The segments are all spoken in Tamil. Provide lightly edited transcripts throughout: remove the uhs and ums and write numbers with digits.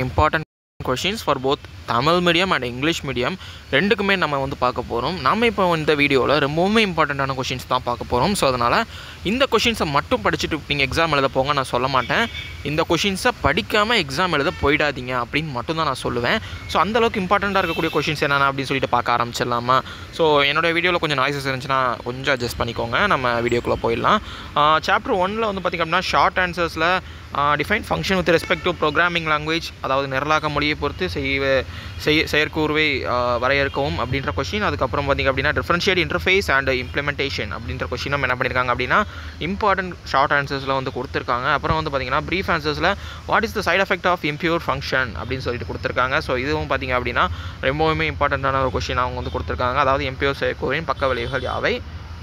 important questions for both Tamil medium and English medium ரெண்டுக்குமே நம்ம வந்து பார்க்க போகிறோம். நாம் இப்போ இந்த வீடியோவில் ரொம்பவுமே இம்பார்ட்டண்ட்டான கொஷின்ஸ் தான் பார்க்க போகிறோம். ஸோ அதனால் இந்த கொஷின்ஸை மட்டும் படிச்சுட்டு நீங்கள் எக்ஸாம் எழுத போங்க நான் சொல்ல மாட்டேன். இந்த கொஷின்ஸை படிக்காமல் எக்ஸாம் எழுத போயிடாதீங்க அப்படின்னு மட்டும் தான் நான் சொல்லுவேன். ஸோ அந்தளவுக்கு இம்பார்ட்டண்ட்டாக இருக்கக்கூடிய கொஷின்ஸ் என்னென்ன அப்படின்னு சொல்லிட்டு பார்க்க ஆரம்பிச்சிடலாமா? ஸோ என்னோடய வீடியோவில் கொஞ்சம் நாய்ஸஸ் இருந்துச்சுன்னா கொஞ்சம் அட்ஜஸ்ட் பண்ணிக்கோங்க. நம்ம வீடியோக்குள்ளே போயிடலாம். சாப்டர் 1ல் வந்து பார்த்திங்க அப்படின்னா ஷார்ட் ஆன்சர்ஸில் define function with respect to programming language, அதாவது நிரலாக்க மொழியை பொறுத்து செயற்கூறுவை வரையறுக்கவும் அப்படின்ற கொஷின். அதுக்கப்புறம் பார்த்திங்க அப்படின்னா டிஃபரன்ஷியேட் இன்டர்ஃபேஸ் அண்ட் இம்ப்ளிமெண்டேஷன் அப்படின்ற கொஷினும் என்ன பண்ணியிருக்காங்க அப்படின்னா இம்பார்ட்டன்ட் ஷார்ட் ஆன்சர்ஸில் வந்து கொடுத்துருக்காங்க. அப்புறம் வந்து பார்த்திங்கன்னா ப்ரீஃப் ஆன்சர்ஸில் what is the side effect of impure function அப்படின்னு சொல்லிட்டு கொடுத்துருக்காங்க. ஸோ இதுவும் பார்த்திங்க அப்படின்னா ரொம்பவுமே இம்பார்ட்டண்ட்டான ஒரு கொஷின் அவங்க வந்து கொடுத்துருக்காங்க. அதாவது இம்பியூர் செயற்கூறின் பக்க விளைவுகள் யாவை,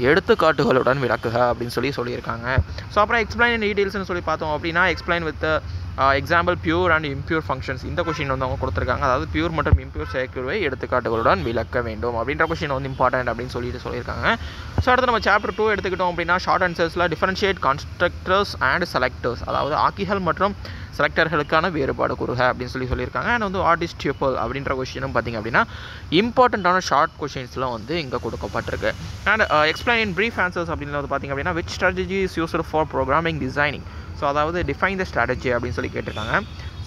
எடுத்துக்காட்டுகளுடன் விளக்குக அப்படின்னு சொல்லியிருக்காங்க. ஸோ அப்புறம் எக்ஸ்பிளைன் இன் டீடைல்ஸ்னு சொல்லி பார்த்தோம் அப்படின்னா explain with example pure and impure functions இந்த கொஷின் வந்து அவங்க கொடுத்துருக்காங்க. அதாவது பியூர் மற்றும் இம்பியூர் செயற்கூறுவை எடுத்துக்காட்டுகளுடன் விளக்க வேண்டும் அப்படின்ற கொஷின் வந்து இம்பார்ட்டன்ட் அப்படின்னு சொல்லியிருக்காங்க. ஸோ அடுத்து நம்ம சாப்டர் 2 எடுத்துக்கிட்டோம் அப்படின்னா ஷார்ட் ஆன்சர்ஸில் டிஃபரன்ஷியேட் கன்ஸ்ட்ரக்டர்ஸ் அண்ட் செலக்டர்ஸ், அதாவது ஆக்கிகள் மற்றும் செலக்டர்களுக்கான வேறுபாடு கூறுக அப்படின்னு சொல்லியிருக்காங்க. அண்ட் வந்து வாட் இஸ் டியூபிள் அப்படின்ற கொஷினும் பார்த்திங்க அப்படின்னா இம்பார்ட்டண்ட்டான ஷார்ட் கொஷின்ஸில் வந்து இங்கே கொடுக்கப்பட்டிருக்கு. And explain in brief answers அப்படின்னு வந்து பார்த்திங்க அப்படின்னா which strategy is used for programming designing, so அதாவது டிஃபைன் த ஸ்ட்ராட்டஜி அப்படின்னு சொல்லி கேட்டிருக்காங்க.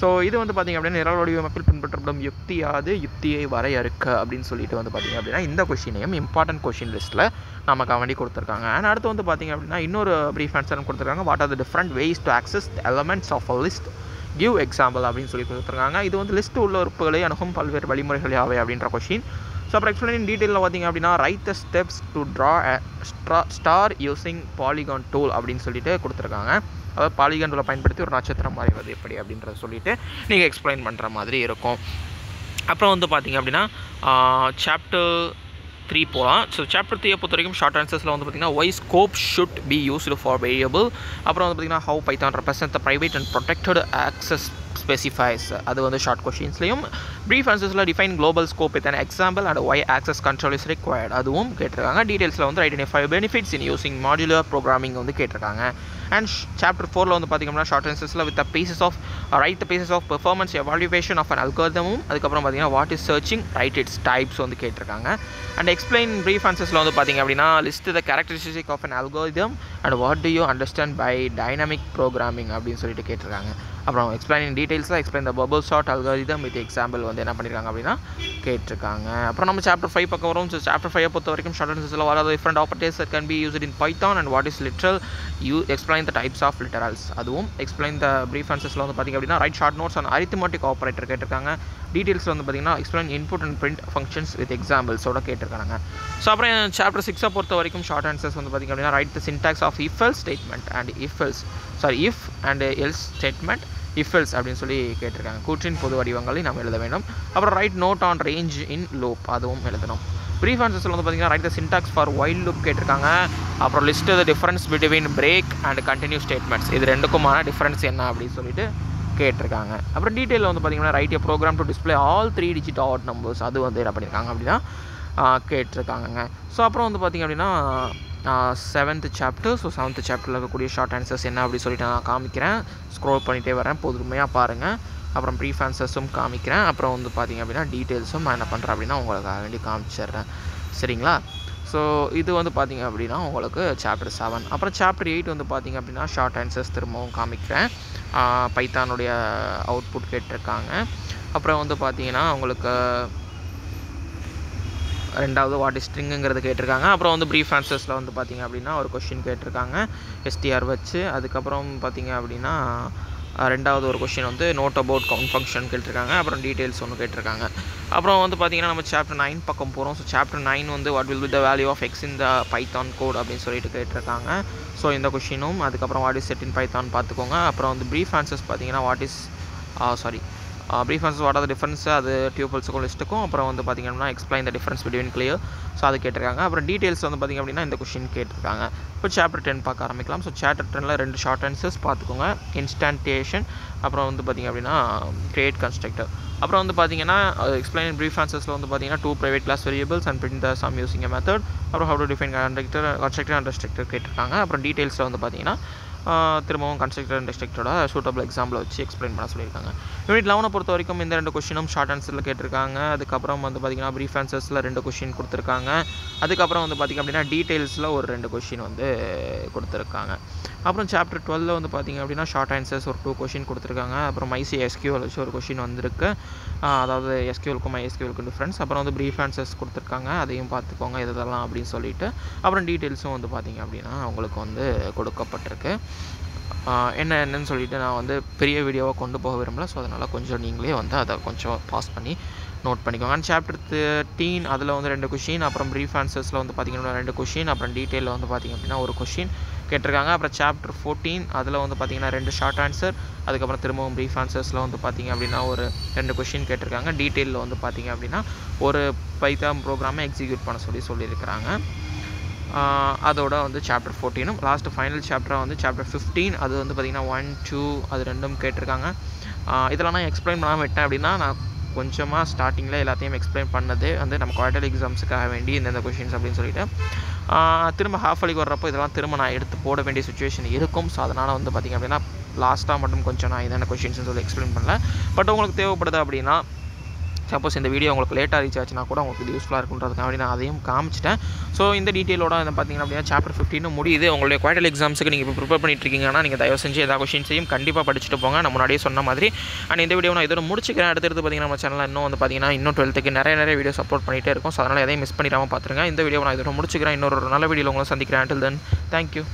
ஸோ இது வந்து பார்த்திங்க அப்படின்னா நிரல் வடிவமைப்பில் பின்பற்றப்படும் யுக்தியாது யுக்தியை வரையறுக்க அப்படின்னு சொல்லிட்டு வந்து பார்த்திங்க அப்படின்னா இந்த கொஷினையும் இம்பார்ட்டன்ட் கொஷின் லிஸ்ட்டில் நமக்கு வேண்டி கொடுத்துருக்காங்க. அண்ட் அடுத்து வந்து பார்த்திங்க அப்படின்னா இன்னொரு ப்ரீஃப் ஆன்சரும் கொடுத்துருக்காங்க. What are the different ways to access the elements of a list, give example அப்படின்னு சொல்லி கொடுத்துருக்காங்க. இது வந்து லிஸ்ட் உள்ள உறுப்புகளை அணுகும் பல்வேறு வழிமுறைகள் யாவை அப்படின்ற கொஷின். ஸோ அப்புறம் எக்ஸ்பிளைன் டீட்டெயிலில் பார்த்திங்க அப்படின்னா write the steps to draw star using polygon tool அப்படின்னு சொல்லிட்டு கொடுத்துருக்காங்க. அதாவது பாலிகான் டூலை பயன்படுத்தி ஒரு நட்சத்திரம் வரைவது எப்படி அப்படின்றத சொல்லிட்டு நீங்கள் எக்ஸ்பிளைன் பண்ணுற மாதிரி இருக்கும். அப்புறம் வந்து பார்த்திங்க அப்படின்னா சாப்டர் 3 போகலாம். ஸோ சாப்டர் 3 பொறுத்த வரைக்கும் ஷார்ட் ஆன்சர்ஸில் வந்து பார்த்திங்கன்னா why scope should be used for variable. அப்புறம் வந்து பார்த்திங்கன்னா how Python represent the private and protected access specifiers, அது வந்து ஷார்ட் கொஷின்ஸ்லையும். ப்ரீஃப் ஆன்சர்ஸில் define global scope with an example and why access control is required அதுவும் கேட்டிருக்காங்க. டீடைல்ஸில் வந்து identify benefits in using modular programming வந்து கேட்டிருக்காங்க. அண்ட் சாப்டர் 4ல் வந்து பார்த்திங்கன்னா ஷார்ட் ஆன்சர்ஸில் with phases of right the phases of performance evaluation of an அல்காரிதமும் அதுக்கப்புறம் பார்த்திங்கன்னா what is searching right its types வந்து கேட்டிருக்காங்க. அண்ட் எக்ஸ்பிளைன் ப்ரீஃப் ஆன்சர்ஸில் வந்து பார்த்திங்க அப்படின்னா list the characteristic of an algorithm and what do you understand by dynamic programming அப்படின்னு சொல்லிட்டு கேட்டிருக்காங்க. அப்புறம் எக்ஸ்பிளைன் இன் டீடைல்ஸில் explain the bubble sort algorithm with example வந்து என்ன பண்ணியிருக்காங்க அப்படின்னா கேட்டிருக்காங்க. அப்புறம் நம்ம சாப்டர் 5 பக்கம் வரும். ஸோ சாப்டர் 5 பொறுத்த வரைக்கும் ஷார்ட் ஆன்சர்ஸில் வர different operators that can be used in Python and what is literal, you explain the types of literals அதுவும். எக்ஸ்பிளைன் த ப்ரீஃப் ஆன்சர்ஸில் வந்து பார்த்திங்க அப்படின்னா right short notes and arithmetic operator கேட்டிருக்காங்க. டீடைல்ஸில் வந்து பார்த்திங்கன்னா explain input and print functions with எக்ஸாம்பிள்ஸோட கேட்டிருக்காங்க. ஸோ அப்புறம் சாப்டர் 6 பொறுத்த வரைக்கும் ஷார்ட் ஆன்சர்ஸ் வந்து பார்த்திங்க அப்படின்னா write the syntax of if else statement and if and else statement if else அப்படின்னு சொல்லி கேட்டிருக்காங்க. கூற்றின் பொது வடிவங்களை நம்ம எழுத வேண்டும். அப்புறம் write note on range in loop அதுவும் எழுதணும். ப்ரீஃப் ஆன்சர்ஸில் வந்து பார்த்திங்கன்னா write the syntax for while loop கேட்டிருக்காங்க. அப்புறம் list the difference between break and continue statements, இது ரெண்டுக்குமான டிஃபரன்ஸ் என்ன அப்படின்னு சொல்லிட்டு கேட்டிருக்காங்க. அப்புறம் டீட்டெயிலில் வந்து பார்த்திங்கன்னா write a program to display all 3 digit odd numbers அது வந்து என்ன பண்ணியிருக்காங்க அப்படின்னா கேட்டிருக்காங்க. ஸோ அப்புறம் வந்து பார்த்திங்க அப்படின்னா 7th சாப்டர். ஸோ 7th சாப்டரில் இருக்கக்கூடிய ஷார்ட் ஆன்சர்ஸ் என்ன அப்படின்னு சொல்லிட்டு நான் காமிக்கிறேன். ஸ்க்ரோல் பண்ணிகிட்டே வரேன், பொறுமையாக பாருங்கள். அப்புறம் ப்ரீஃப் ஆன்சர்ஸும் காமிக்கிறேன். அப்புறம் வந்து பார்த்திங்க அப்படின்னா டீட்டெயில்ஸும் நான் என்ன பண்ணுறேன் அப்படின்னா உங்களுக்கு வேண்டி காமிச்சிடுறேன், சரிங்களா? ஸோ இது வந்து பார்த்திங்க அப்படின்னா உங்களுக்கு சாப்டர் 7. அப்புறம் சாப்டர் 8 வந்து பார்த்திங்க அப்படின்னா ஷார்ட் ஆன்சர்ஸ் திரும்பவும் காமிக்கிறேன். பைத்தானுடைய அவுட்புட் கேட்டிருக்காங்க. அப்புறம் வந்து பார்த்திங்கன்னா உங்களுக்கு ரெண்டாவது வாட் இஸ் ஸ்ட்ரிங்குங்கிறது கேட்டிருக்காங்க. அப்புறம் வந்து ப்ரீஃப் ஆன்சர்ஸில் வந்து பார்த்திங்க அப்படின்னா ஒரு கொஷின் கேட்டிருக்காங்க எஸ்டிஆர் வச்சு. அதுக்கப்புறம் பார்த்திங்க அப்படின்னா ரெண்டாவது ஒரு கொஷின் வந்து நோட் அபவுட் கவுண்ட் ஃபங்க்ஷன் கேட்டிருக்காங்க. அப்புறம் டீட்டெயில்ஸ் ஒன்று கேட்டிருக்காங்க. அப்புறம் வந்து பார்த்திங்கன்னா நம்ம சாப்டர் 9 பக்கம் போகிறோம். ஸோ சாப்டர் 9 வந்து what will be the value of x in the Python code அப்படின்னு சொல்லிட்டு கேட்டிருக்காங்க. ஸோ இந்த கொஷினும் அதுக்கப்புறம் what is set in Python பார்த்துக்கோங்க. அப்புறம் வந்து ப்ரீஃப் ஆன்சர்ஸ் பார்த்திங்கன்னா what is brief answers what are the difference அது டியூபிள்ஸுக்கும் லிஸ்ட்டுக்கும். அப்புறம் வந்து பார்த்திங்கன்னா explain the difference between clear, so அது கேட்டிருக்காங்க. அப்புறம் டீட்டெயில்ஸ் வந்து பார்த்திங்க அப்படின்னா இந்த கொஷின் கேட்டிருக்காங்க. இப்போ சாப்டர் 10 பார்க்க ஆரம்பிக்கலாம். ஸோ சாப்டர் 10ல் 2 ஷார்ட் ஆன்சர்ஸ் பார்த்துக்கோங்க. இன்ஸ்டான்டேஷன் அப்புறம் வந்து பார்த்திங்க அப்படின்னா கிரியேட் கன்ஸ்ட்ரக்டர். அப்புறம் வந்து பார்த்திங்கன்னா எக்ஸ்பிளைன் ப்ரீஃப் ஆன்சர்ஸில் வந்து பார்த்திங்கன்னா 2 private class variables and print the sum using a method. அப்புறம் how to define constructor and destructor கேட்டிருக்காங்க. அப்புறம் டீட்டெயில்ஸில் வந்து பார்த்திங்கன்னா திரும்பவும் கன்ஸ்ட்ரக்டர் அண்ட் டிஸ்ட்ரக்டரோட சூட்டபிள் எக்ஸாம்பிள் வச்சு எக்ஸ்பிளைன் பண்ண சொல்லியிருக்காங்க. யூனிட் 11 பொறுத்த வரைக்கும் இந்த 2 கொஸ்டினும் ஷார்ட் ஆன்சரில் கேட்டிருக்காங்க. அதுக்கப்புறம் வந்து பார்த்திங்கன்னா ப்ரீஃப் ஆன்சர்ஸில் 2 கொஸ்டின் கொடுத்துருக்காங்க. அதுக்கப்புறம் வந்து பார்த்திங்க அப்படின்னா டீட்டெயில்ஸில் ஒரு 2 கொஸ்டின் வந்து கொடுத்துருக்காங்க. அப்புறம் சாப்டர் 12 வந்து பார்த்திங்க அப்படின்னா ஷார்ட் ஆன்சர்ஸ் ஒரு 2 கொஸ்டின் கொடுத்துருக்காங்க. அப்புறம் MySQL வச்சு ஒரு கொஸ்டின் வந்திருக்கு. அதாவது SQLக்கும் MySQLக்கும் டிஃப்ரென்ஸ். அப்புறம் வந்து ப்ரீஃப் ஆன்சர்ஸ் கொடுத்துருக்காங்க, அதையும் பார்த்துக்கோங்க இதெல்லாம் அப்படின்னு சொல்லிட்டு. அப்புறம் டீட்டெயில்ஸும் வந்து பார்த்திங்க அப்படின்னா உங்களுக்கு வந்து கொடுக்கப்பட்டிருக்கு. என்னன்னு சொல்லிட்டு நான் வந்து பெரிய வீடியோவாக கொண்டு போக விரும்பல. ஸோ அதனால் கொஞ்சம் நீங்களே வந்து அதை கொஞ்சம் பாஸ் பண்ணி நோட் பண்ணிக்கோங்க. அண்ட் சாப்டர் 13 அதில் வந்து 2 கொஷின், அப்புறம் ப்ரீஃப் ஆன்சர்ஸில் வந்து பார்த்திங்கன்னா 2 கொஷின், அப்புறம் டீட்டெயிலில் வந்து பார்த்திங்க அப்படின்னா ஒரு கொஷின் கேட்டிருக்காங்க. அப்புறம் சாப்டர் 14 அதில் வந்து பார்த்திங்கன்னா 2 ஷார்ட் ஆன்சர், அதுக்கப்புறம் திரும்பவும் ப்ரீஃப் ஆன்சர்ஸில் வந்து பார்த்திங்க அப்படின்னா ஒரு 2 கொஷின் கேட்டிருக்காங்க. டீட்டெயிலில் வந்து பார்த்திங்க அப்படின்னா ஒரு பைத்தான் ப்ரோக்ராமை எக்ஸிக்யூட் பண்ண சொல்லியிருக்கிறாங்க. அதோட வந்து சாப்டர் 14 லாஸ்ட் ஃபைனல் சாப்டராக வந்து சாப்டர் 15 அது வந்து பார்த்திங்கன்னா 1, 2 அது 2ம் கேட்டிருக்காங்க. இதெல்லாம் நான் எக்ஸ்பிளைன் பண்ணாமல் விட்டேன் அப்படின்னா நான் கொஞ்சமாக ஸ்டார்டிங்கில் எல்லாத்தையும் எக்ஸ்பிளைன் பண்ணது வந்து நம்ம குவார்டர்லி எக்ஸாம்ஸுக்காக வேண்டி இந்தந்த கொஷின்ஸ் அப்படின்னு சொல்லிட்டு திரும்ப ஹாஃப் அலிக்கு வர்றப்போ இதெல்லாம் திரும்ப நான் எடுத்து போட வேண்டிய சுச்சுவேஷன் இருக்கும். ஸோ அதனால் வந்து பார்த்திங்க அப்படின்னா லாஸ்ட்டாக மட்டும் கொஞ்சம் நான் என்னென்ன கொஷின்ஸ்னு சொல்லி எக்ஸ்பிளைன் பண்ணல. பட் உங்களுக்கு தேவைப்படுது அப்படின்னா சப்போஸ் இந்த வீடியோ உங்களுக்கு லேட்டாக ரீச் ஆச்சுன்னா கூட உங்களுக்கு இது யூஸ்ஃபுல்லாக இருக்குன்றதுக்காக நான் அதையும் காமிச்சிட்டேன். ஸோ இந்த டீட்டெயிலோட வந்து பார்த்திங்கன்னா அப்படின்னா சாப்டர் 15 முடியுது. உங்களுடைய குவார்டர்லி எக்ஸாம்ஸுக்கு நீங்கள் இப்போ ப்ரிப்பேர் பண்ணிட்டு இருக்கீங்கன்னா நீங்கள் தயவு செஞ்சு எல்லா கொஷின்ஸையும் கண்டிப்பாக படிச்சுட்டு போங்க. நான் முன்னாடியே சொன்ன மாதிரி. அண்ட் இந்த வீடியோ நான் இதோட முடிச்சுக்கிறேன். அடுத்தடுத்து பார்த்திங்கன்னா நம்ம சேனலில் இன்னும் வந்து பார்த்திங்கன்னா இன்னும் 12க்கு நிறைய வீடியோ சப்போர்ட் பண்ணிகிட்டே இருக்கும். ஸோ அதனால் எதையும் மிஸ் பண்ணிடாமல் பார்த்துருங்க. இந்த வீடியோ நான் இதோட முடிச்சுக்கிறேன். இன்னொரு நல்ல வீடியோவில் உங்களை சந்திக்கிறேன். Until then, thank you.